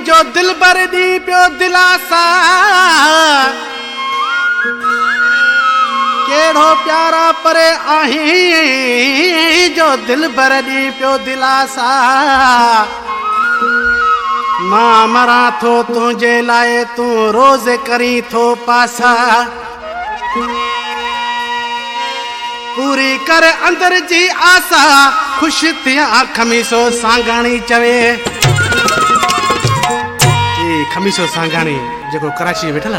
जो दिल बर दी पियो दिलासा केड़ो प्यारा परे आही जो दिल बर दी पियो दिलासा मां मरा थो तुझे लाए तू रोज करी थो पासा पूरी कर अंदर जी आसा खुश थिया खमीसो सांगाणी चवे खमीसो सांगाणी जो कराची वेठल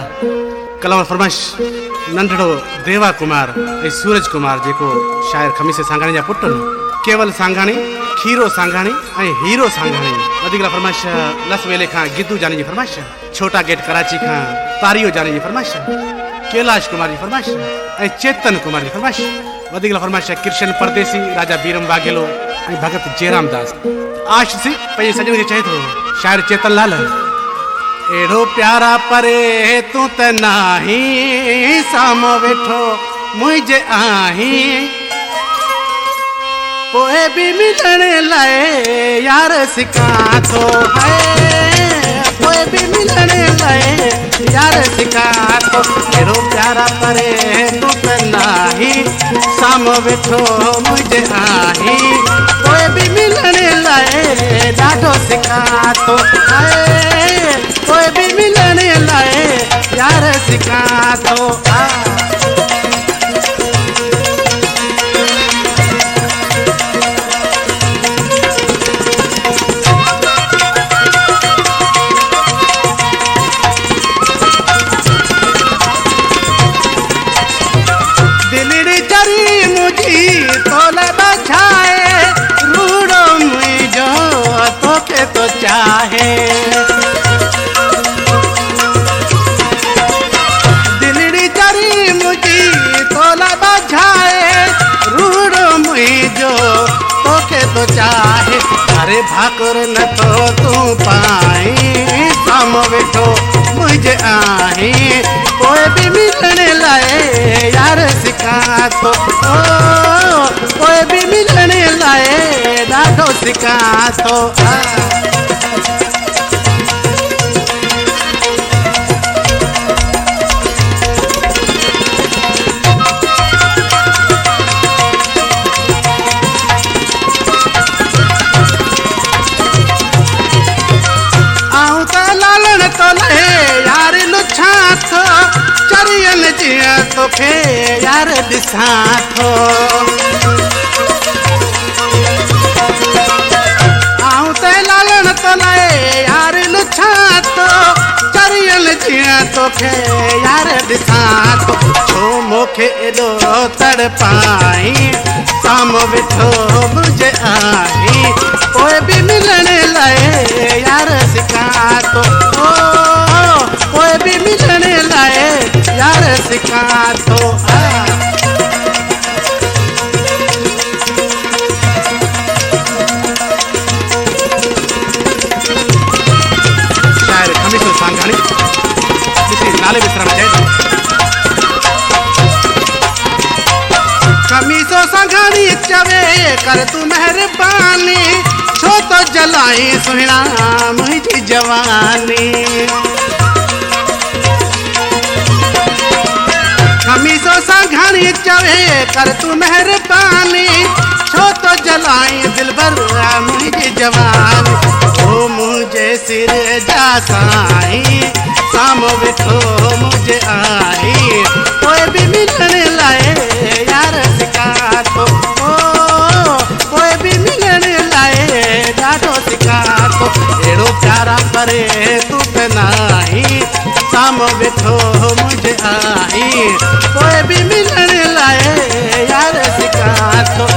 कलम फरमाइश नंढड़ो देवा कुमार ए सूरज कुमार जो शायर खमीसे सांगाणी जा पुट केवल सांगाणी खीरो सांगाणी ए हीरो सांगाणी वधिकला फरमाइश लस वेले खां गिद्दू जाने जी फरमाइश छोटा गेट कराची खां तारियो जाने जी फरमाइश कैलाश कुमार जी फरमाइश ए चेतन कुमार जी फरमाइश वधिकला फरमाइश कृष्ण परदेसी राजा बीरम वाघेलो ए भगत जयराम दास आश सी पे सजन के चहे थो शायर चेतन लाल एड़ो प्यारा परे तू त नाही सामो वेठो मुझे आही पोए भी मिलण लाए यार सिखा तो है पोए भी मिलण लाए यार सिखा तो एड़ो प्यारा परे तू त नाही सामो वेठो मुझे आही पोए भी मिलण लाए ॾाढो सिखा तो है कोई भी मिलने लाए यार सिखा तो दिलड़ी चरी मुझी तोले बछाए रूड़ो मुझो तोके तो चाहे तो चाहे अरे भाकुर न तो तू पाई साम वेठो मुझे आही कोई भी मिलने लाए यार सिखा तो कोई भी मिलने लाए ॾाढो सिखा तो यार लुछा थो चरियन जिया तोखे यार दिसा थो आऊं ते लालन तो लाए यार लुछा थो चरियन जिया तोखे यार दिसा थो छो मोखे एडो तड़पाई साम वेठो मुझे आही कोई भी मिलने लाए यार सिखा तो कोई भी मिलने लाए यार सिखा तो शायर खमीसो सांगाणी किसी नाले विश्राम जाए खमीसो सांगाणी चवे कर तू मेहरबानी छो तो जलाई सुहिणा मुझी जवानी खमीसो सांगाणी चवे कर तू मेहरबानी छो तो जलाई दिल भर मुझी जवानी ओ मुझे सिर जा साई साम वेठो मुझे आई कोई भी मिलने लाए यार सिखा तो कोई भी मिलने लाए ॾाढो सिखा तो एड़ो प्यारा परे तू त नाही साम वेठो मुझे आई कोई भी मिलने लाए यार सिखा तो